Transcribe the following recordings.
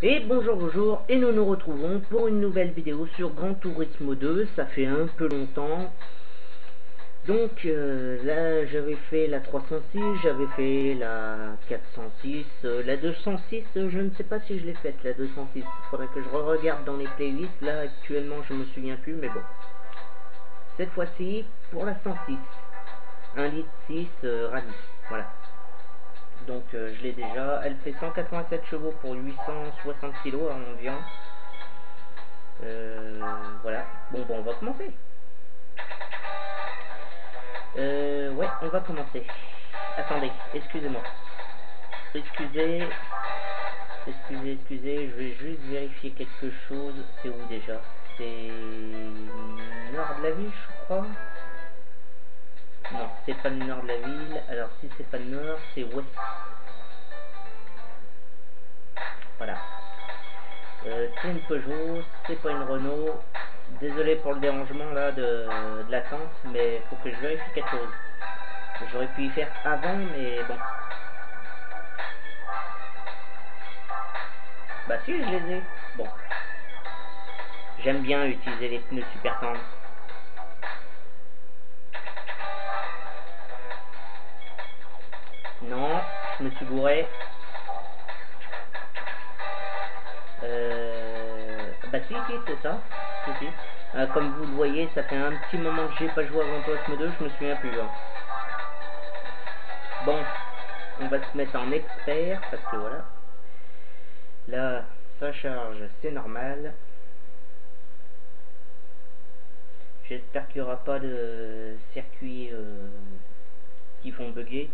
Et bonjour, et nous nous retrouvons pour une nouvelle vidéo sur Gran Turismo 2, ça fait un peu longtemps. Donc là j'avais fait la 306, j'avais fait la 406, la 206, je ne sais pas si je l'ai faite la 206, faudrait que je regarde dans les playlists, là actuellement je me souviens plus, mais bon. Cette fois-ci, pour la 106, 1 litre 6 rallye, voilà. Donc je l'ai déjà, elle fait 187 chevaux pour 860 kg environ. Voilà, bon on va commencer. Ouais, on va commencer. Attendez, excusez-moi. Excusez, je vais juste vérifier quelque chose. C'est où déjà? C'est nord de la ville, je crois. Non, c'est pas le nord de la ville. Alors si c'est pas le nord, c'est ouest. Voilà. C'est une Peugeot, c'est pas une Renault. Désolé pour le dérangement là de l'attente, mais faut que je vérifie quelque chose. J'aurais pu y faire avant, mais bon. Bah si, je les ai. Bon. J'aime bien utiliser les pneus super tendres. Non, je me suis bourré. Bah si, c'est ça. Si. Comme vous le voyez, ça fait un petit moment que j'ai pas joué à Gran Turismo 2, je me souviens plus. Hein. Bon, on va se mettre en expert, parce que voilà. Là, ça charge, c'est normal. J'espère qu'il n'y aura pas de circuits qui font bugger.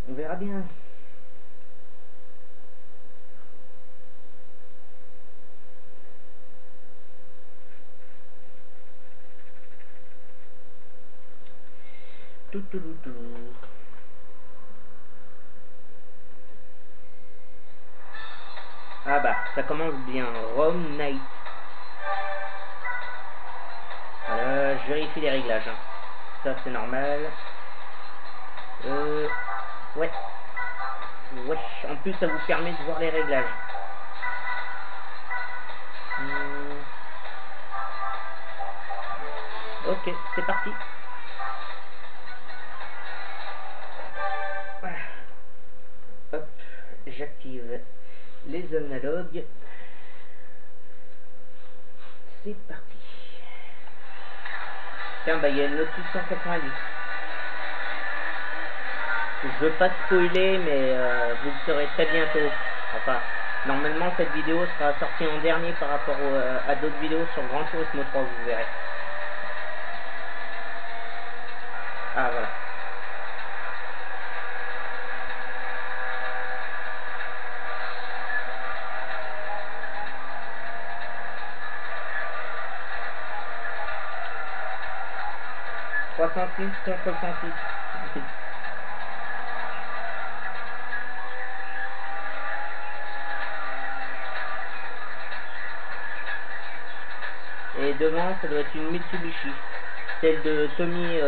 On verra bien. Tout. Ah bah, ça commence bien. Rome Night. Voilà, je vérifie les réglages. Hein. Ça c'est normal. Ouais. Wesh, en plus ça vous permet de voir les réglages. Ok, c'est parti. Voilà. Hop, j'active les analogues. C'est parti. Tiens, bah il y a le Lotus 190. Je veux pas spoiler, mais vous le saurez très bientôt. Enfin, normalement cette vidéo sera sortie en dernier par rapport à d'autres vidéos sur Gran Turismo 3, vous verrez. Ah voilà. Contre 106. Et devant, ça doit être une Mitsubishi. Celle de Tommy.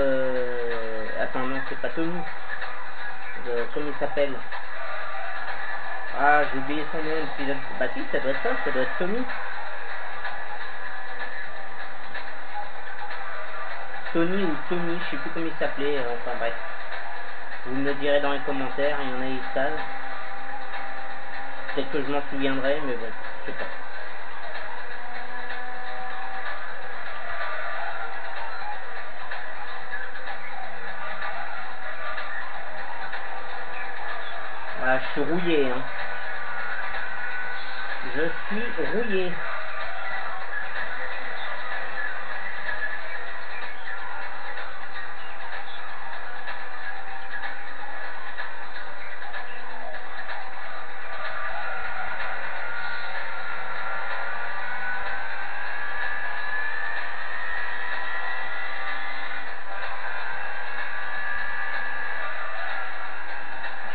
Attends, non, c'est pas Tommy. Comment il s'appelle? Ah, j'ai oublié son nom. Bah si, ça doit être ça, ça doit être Tommy. Tony ou Tommy, je sais plus comment il s'appelait. Enfin bref. Vous me le direz dans les commentaires, il y en a ils savent. Peut-être que je m'en souviendrai, mais bon, je sais pas. Ah, je suis rouillé, hein. Je suis rouillé.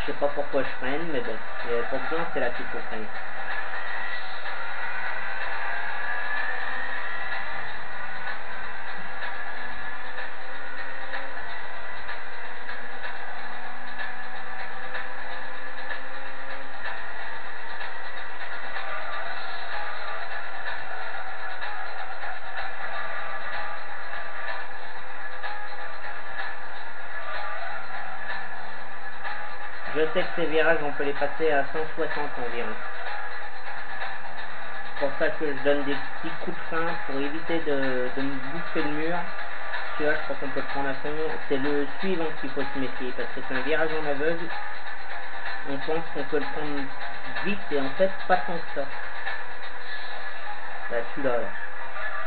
Je sais pas pourquoi je freine, mais bon, il n'y avait pas besoin, c'est là qu'il faut freiner. Je sais que ces virages, on peut les passer à 160 environ. C'est pour ça que je donne des petits coups de frein pour éviter de me bouffer le mur. Celui-là, je crois qu'on peut le prendre à fond. C'est le suivant qu'il faut se méfier parce que c'est un virage en aveugle. On pense qu'on peut le prendre vite et en fait, pas tant que ça. Là, celui-là, là.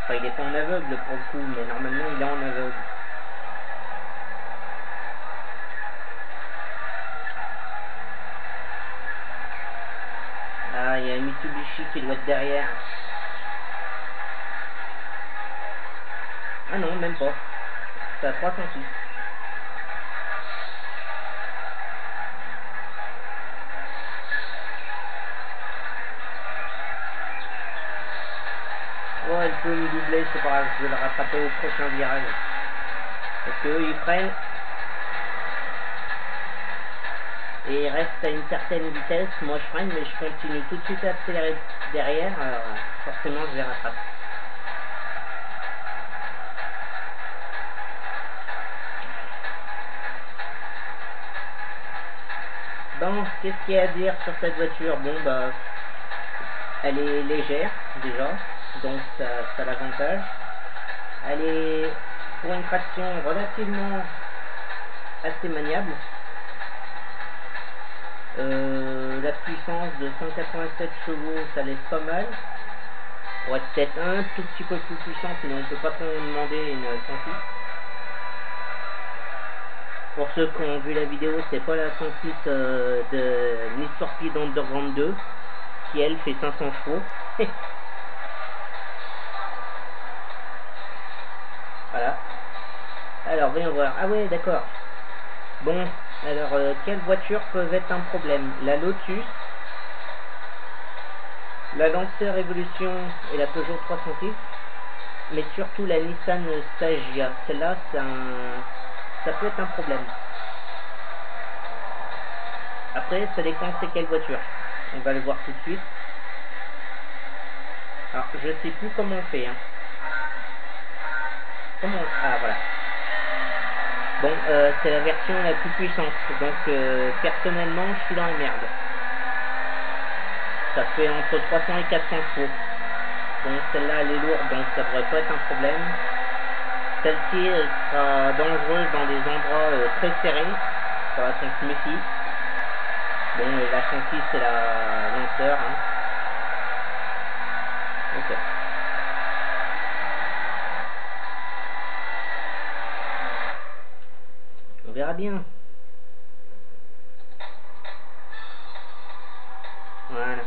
Enfin, il est pas en aveugle pour le coup, mais normalement, il est en aveugle. Ah, il y a un Mitsubishi qui doit être derrière. Ah non, même pas. C'est à 306. Oh, elle peut me doubler, c'est pas grave, je vais le rattraper au prochain virage. Parce qu'eux, ils freinent. Et ils restent à une certaine vitesse. Moi, je freine, mais je continue tout de suite à accélérer derrière. Alors, forcément, je les rattrape. Bon, qu'est-ce qu'il y a à dire sur cette voiture? Bon, bah, elle est légère, déjà. Donc, ça a l'avantage. Elle est, pour une traction, relativement assez maniable. La puissance de 187 chevaux, ça laisse pas mal. Pour être peut-être un tout petit peu plus puissante, mais on ne peut pas trop demander une 106. Pour ceux qui ont vu la vidéo, c'est pas la 106 de Need for Speed Underground 2, qui elle fait 500 chevaux. Voilà. Alors, voyons voir. Ah ouais, d'accord. Bon, alors, quelles voitures peuvent être un problème? La Lotus, la Lancer Evolution et la Peugeot 306, mais surtout la Nissan Stagia. Celle-là, ça peut être un problème. Après, ça dépend c'est quelle voiture. On va le voir tout de suite. Alors, je sais plus comment on fait. Hein. Ah, voilà. Bon, c'est la version la plus puissante. Donc, personnellement, je suis dans la merde. Ça fait entre 300 et 400 chevaux. Bon, celle-là, elle est lourde, donc ça devrait pas être un problème. Celle-ci, elle sera dangereuse dans des endroits très serrés. Ça va qu'on se méfie. Bon, et la 106, c'est la Lancer. Hein. Ok. On verra bien. Voilà.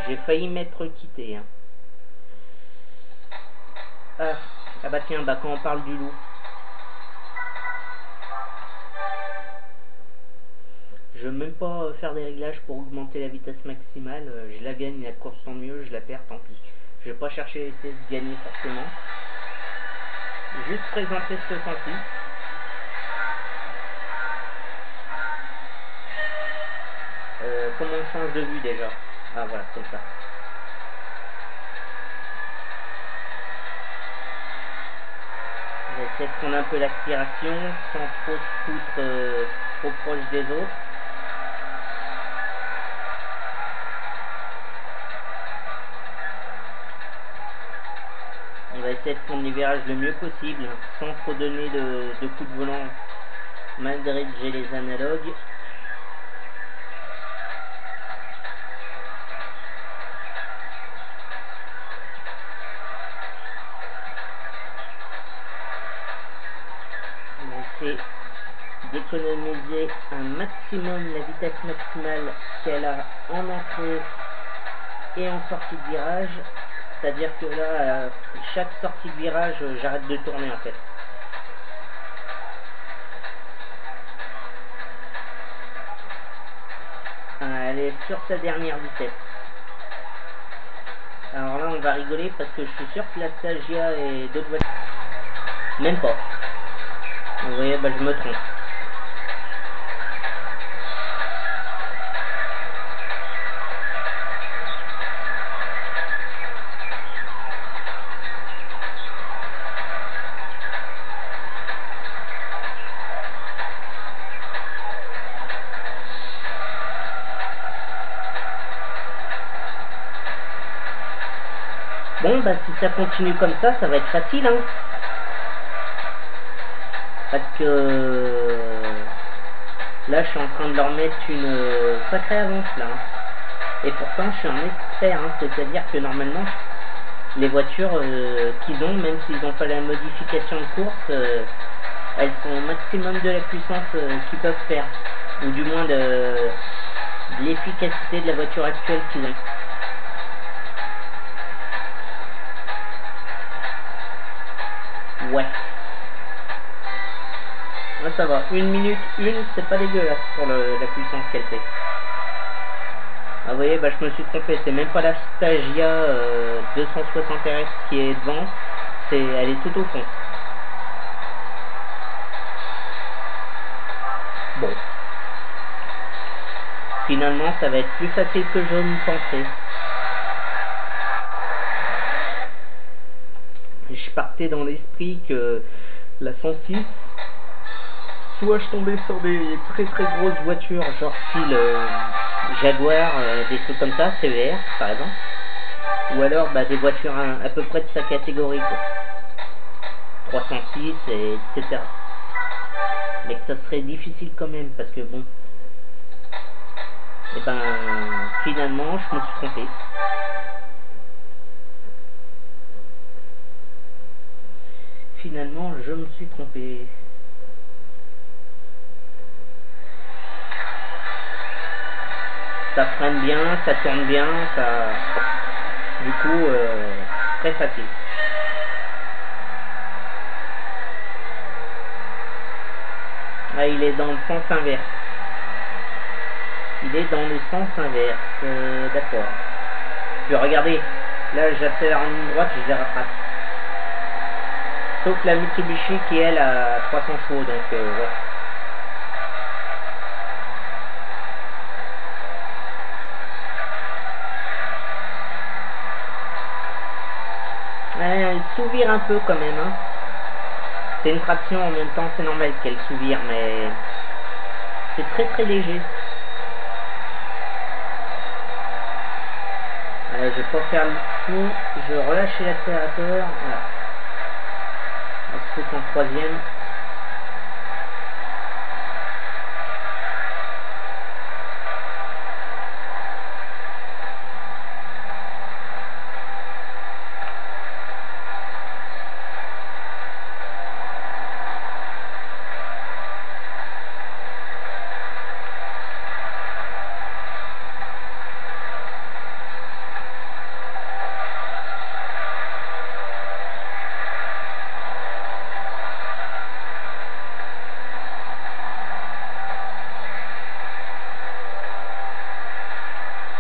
J'ai failli m'être quitté. Hein. Ah bah tiens, bah quand on parle du loup. Je veux même pas faire des réglages pour augmenter la vitesse maximale. Je la gagne, la course tant mieux, je la perds, tant pis. Je vais pas chercher à essayer de gagner forcément. Juste présenter ce senti. Comment on change de vue déjà? Ah voilà, comme ça. On va essayer de prendre un peu l'aspiration sans trop se foutre trop proche des autres. On va essayer de prendre les virages le mieux possible, sans trop donner de coups de volant, malgré que j'ai les analogues. On va essayer d'économiser un maximum la vitesse maximale qu'elle a en entrée et en sortie de virage. C'est-à-dire que là, chaque sortie de virage, j'arrête de tourner en fait. Elle est sur sa dernière vitesse. Alors là, on va rigoler parce que je suis sûr que la Stagia et d'autres voitures... Même pas. Vous voyez, bah, je me trompe. Bon, bah si ça continue comme ça va être facile, hein. Parce que là, je suis en train de leur mettre une sacrée avance, là. Et pourtant, je suis un expert, hein. C'est-à-dire que normalement, les voitures qu'ils ont, même s'ils n'ont pas la modification de course, elles sont au maximum de la puissance qu'ils peuvent faire. Ou du moins de l'efficacité de la voiture actuelle qu'ils ont. Ouais. Ouais, ça va. 1 minute 1, c'est pas dégueulasse pour la puissance qu'elle fait. Ah, vous voyez, bah, je me suis trompé. C'est même pas la Stagia 260 RS qui est devant. Elle est tout au fond. Bon. Finalement, ça va être plus facile que je ne pensais. Je partais dans l'esprit que la 106, soit je tombais sur des très grosses voitures, genre style Jaguar, des trucs comme ça, CVR par exemple, ou alors bah, des voitures à peu près de sa catégorie, quoi. 306, etc. Mais que ça serait difficile quand même, parce que bon, et ben finalement je me suis trompé. Finalement je me suis trompé. Ça freine bien, ça tourne bien, ça... Du coup, très facile. Ah, il est dans le sens inverse. Il est dans le sens inverse, d'accord. Puis regardez, là j'accélère en ligne droite, je les rattrape. Sauf la Mitsubishi qui elle a 300 chevaux, donc ouais. Elle souvire un peu quand même, hein. C'est une traction en même temps, c'est normal qu'elle souvire, mais c'est très léger. Je vais pas faire le fou, je vais relâcher l'accélérateur, voilà. Ensuite en troisième.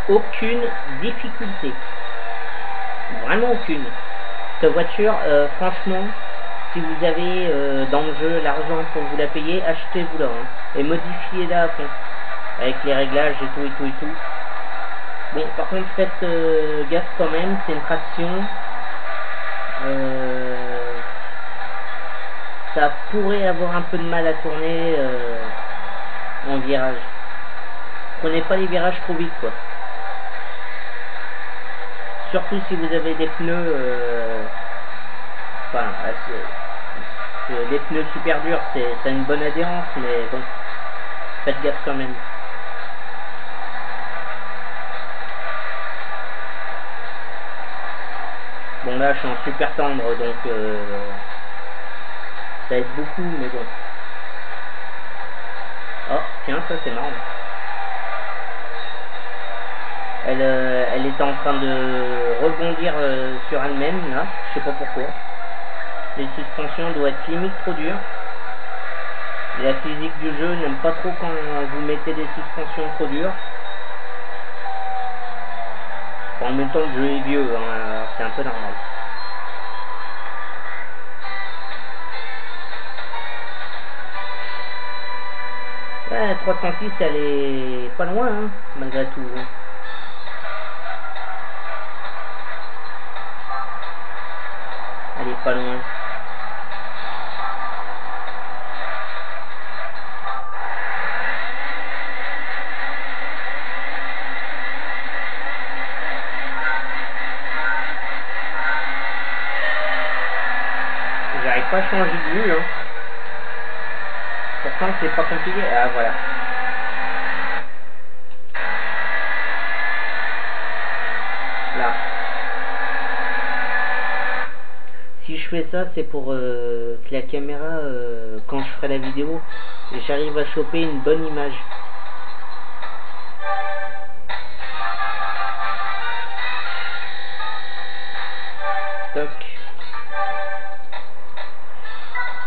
Aucune difficulté, vraiment aucune. Cette voiture, franchement, si vous avez dans le jeu l'argent pour vous la payer, achetez-vous-la, hein, et modifiez-la à fond avec les réglages et tout. Bon, par contre faites gaffe quand même, c'est une traction, ça pourrait avoir un peu de mal à tourner en virage. Prenez pas les virages trop vite, quoi. Surtout si vous avez des pneus, enfin, les pneus super durs, ça a une bonne adhérence, mais bon, faites gaffe quand même. Bon là, je suis en super tendre, donc ça aide beaucoup, mais bon. Oh, tiens, ça c'est marrant. Elle est en train de rebondir sur elle-même, là, je sais pas pourquoi. Les suspensions doivent être limite trop dures. Et la physique du jeu n'aime pas trop quand vous mettez des suspensions trop dures. Bon, en même temps, le jeu est vieux, hein, c'est un peu normal. Ouais, 306, elle est pas loin, hein, malgré tout. Elle est pas loin. j'arrive pas à changer de vue, hein. Pourtant c'est pas compliqué. Ah voilà. Là. Si je fais ça, c'est pour que la caméra, quand je ferai la vidéo, j'arrive à choper une bonne image. Toc.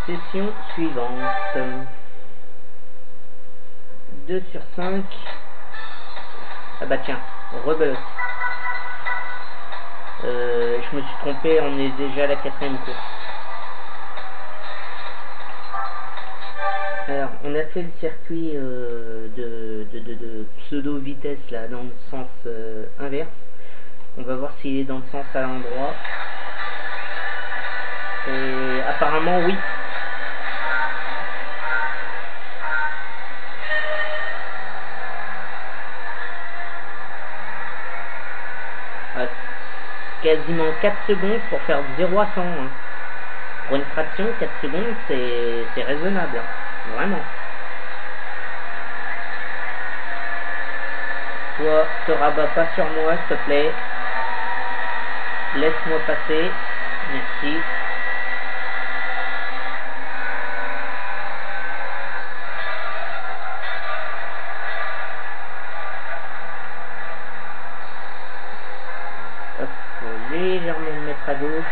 Session suivante. 2 sur 5. Ah bah tiens, rebelote. Je me suis trompé, on est déjà à la 4e course. Alors, on a fait le circuit de pseudo vitesse là, dans le sens inverse. On va voir s'il est dans le sens à l'endroit. Et apparemment oui. Quasiment 4 secondes pour faire 0 à 100. Hein. Pour une fraction, 4 secondes, c'est raisonnable. Hein. Vraiment. Toi, te rabats pas sur moi, s'il te plaît. Laisse-moi passer. Merci. Hop, faut légèrement me mettre à gauche.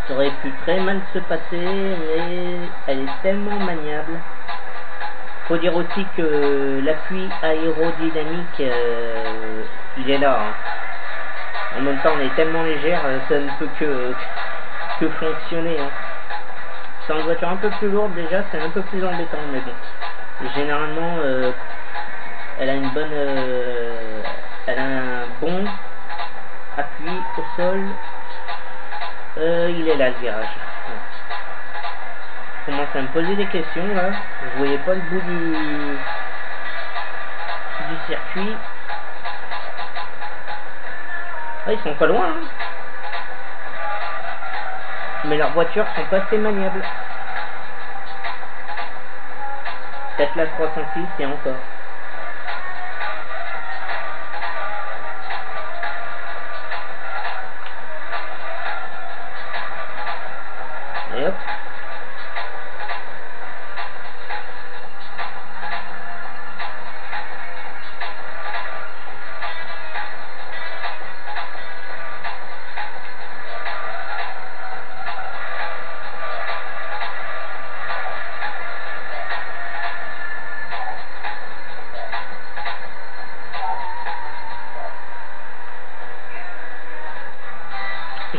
Ça aurait pu très mal se passer, mais elle est tellement maniable. Faut dire aussi que l'appui aérodynamique, il est là. Hein. En même temps, on est tellement légère, ça ne peut que fonctionner. Hein. Sans une voiture un peu plus lourde, déjà, c'est un peu plus embêtant, mais bon. Généralement, elle a une bonne, elle a un bon appui au sol. Il est là le virage. Ouais. Je commence à me poser des questions là. Je voyais pas le bout du circuit. Ah, ils sont pas loin. Hein. Mais leurs voitures sont pas assez maniables. Peut-être la 306 et encore. Et hop.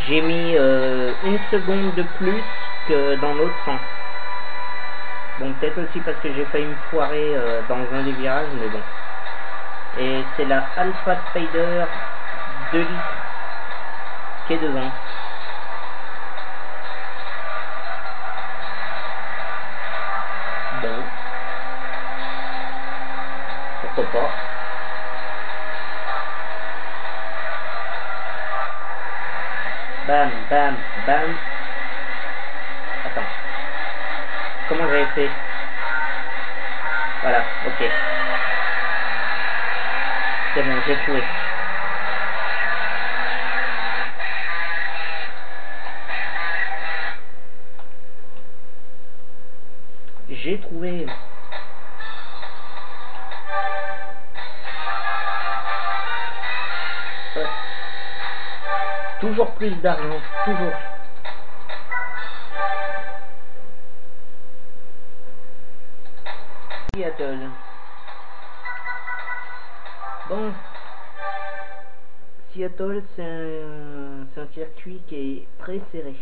J'ai mis 1 seconde de plus que dans l'autre sens. Bon, peut-être aussi parce que j'ai failli me foirer dans un des virages, mais bon. Et c'est la Alpha Spider 2 litres qui est devant. Bon. Pourquoi pas. Bam, bam, bam. Attends. Comment j'avais fait? Voilà, ok. C'est bon, j'ai trouvé. J'ai trouvé. Toujours plus d'argent, toujours. Seattle. Bon. Seattle, c'est un circuit qui est très serré.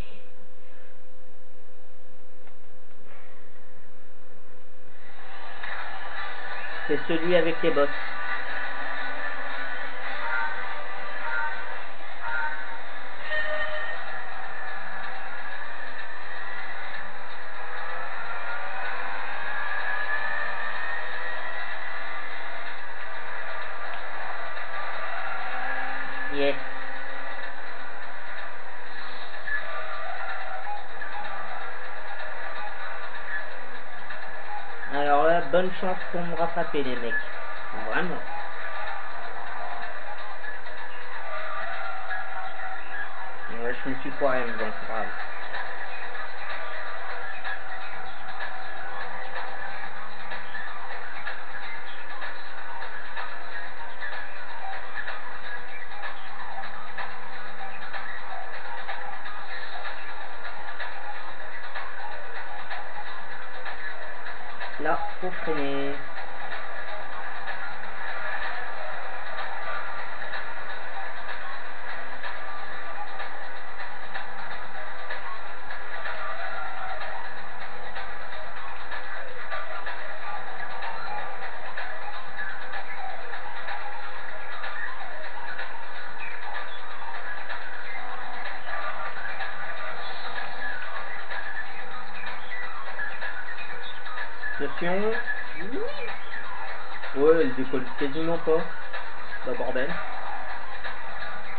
C'est celui avec les bosses. Yes. Alors là, bonne chance pour me rattraper les mecs. Vraiment. Ouais, je me suis foiré, mais bon, c'est grave. Là, faut freiner. Attention. Ouais, elle décolle quasiment pas. Bah bordel.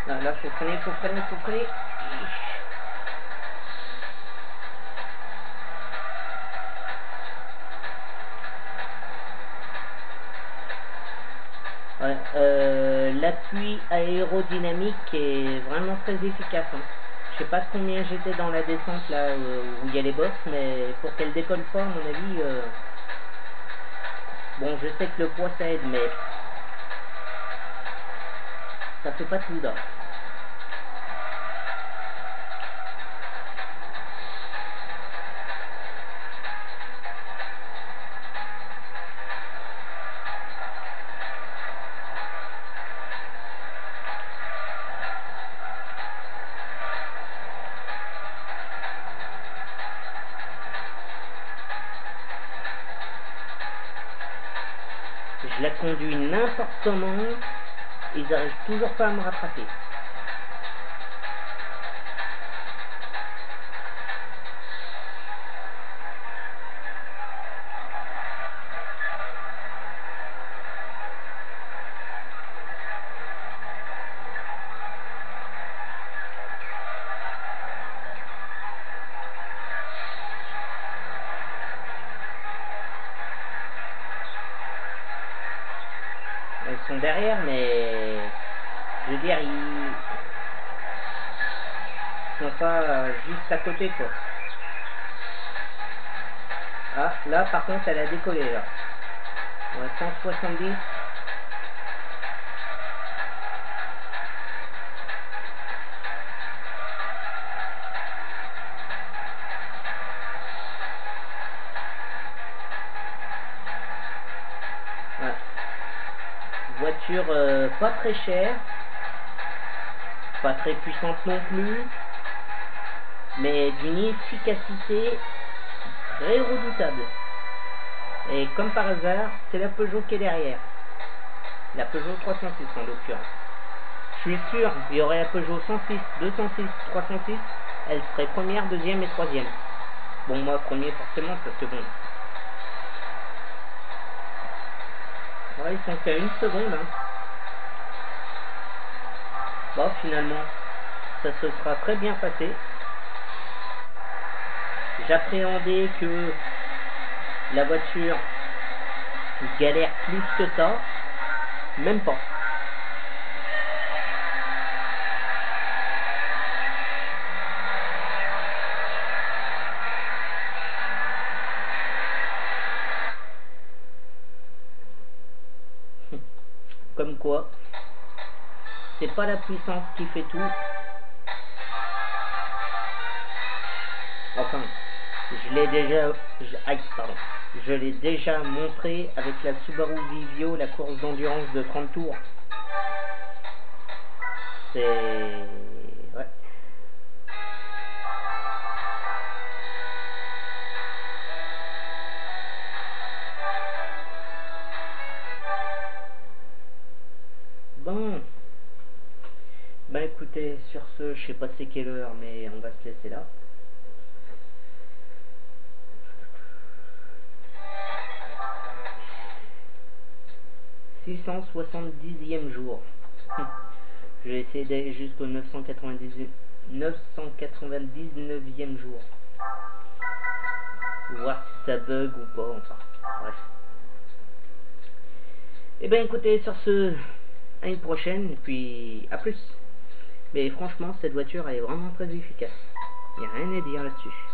Là, faut freiner, faut freiner, faut freiner. Ouais, l'appui aérodynamique est vraiment très efficace. Hein. Je sais pas combien j'étais dans la descente là où il y a les boss, mais pour qu'elle décolle pas, à mon avis, bon, je sais que le poids ça aide, mais ça fait pas tout là. Je la conduis n'importe comment, ils arrivent toujours pas à me rattraper. Elles sont derrière, mais je veux dire, ils sont pas juste à côté quoi. Ah, là par contre elle a décollé là. Ouais, 170. Ouais. Voiture pas très chère, pas très puissante non plus, mais d'une efficacité très redoutable. Et comme par hasard, c'est la Peugeot qui est derrière. La Peugeot 306 en l'occurrence. Je suis sûr, il y aurait la Peugeot 106, 206, 306, elle serait première, deuxième et troisième. Bon, moi premier forcément parce que bon. Ouais, ils sont qu'à une seconde. Hein. Bon, finalement, ça se sera très bien passé. J'appréhendais que la voiture galère plus que ça. Même pas. Comme quoi, c'est pas la puissance qui fait tout. Enfin, je l'ai déjà... Je l'ai déjà montré avec la Subaru Vivio, la course d'endurance de 30 tours. C'est... Ouais. Bon. Ben écoutez, sur ce, je sais pas c'est quelle heure, mais on va se laisser là. « 670e jour. » Je vais essayer d'aller jusqu'au 999e jour. Voir si ça bug ou pas, enfin, bref. Et ben écoutez, sur ce, à une prochaine, et puis à plus. Mais franchement, cette voiture elle est vraiment très efficace. Il n'y a rien à dire là-dessus.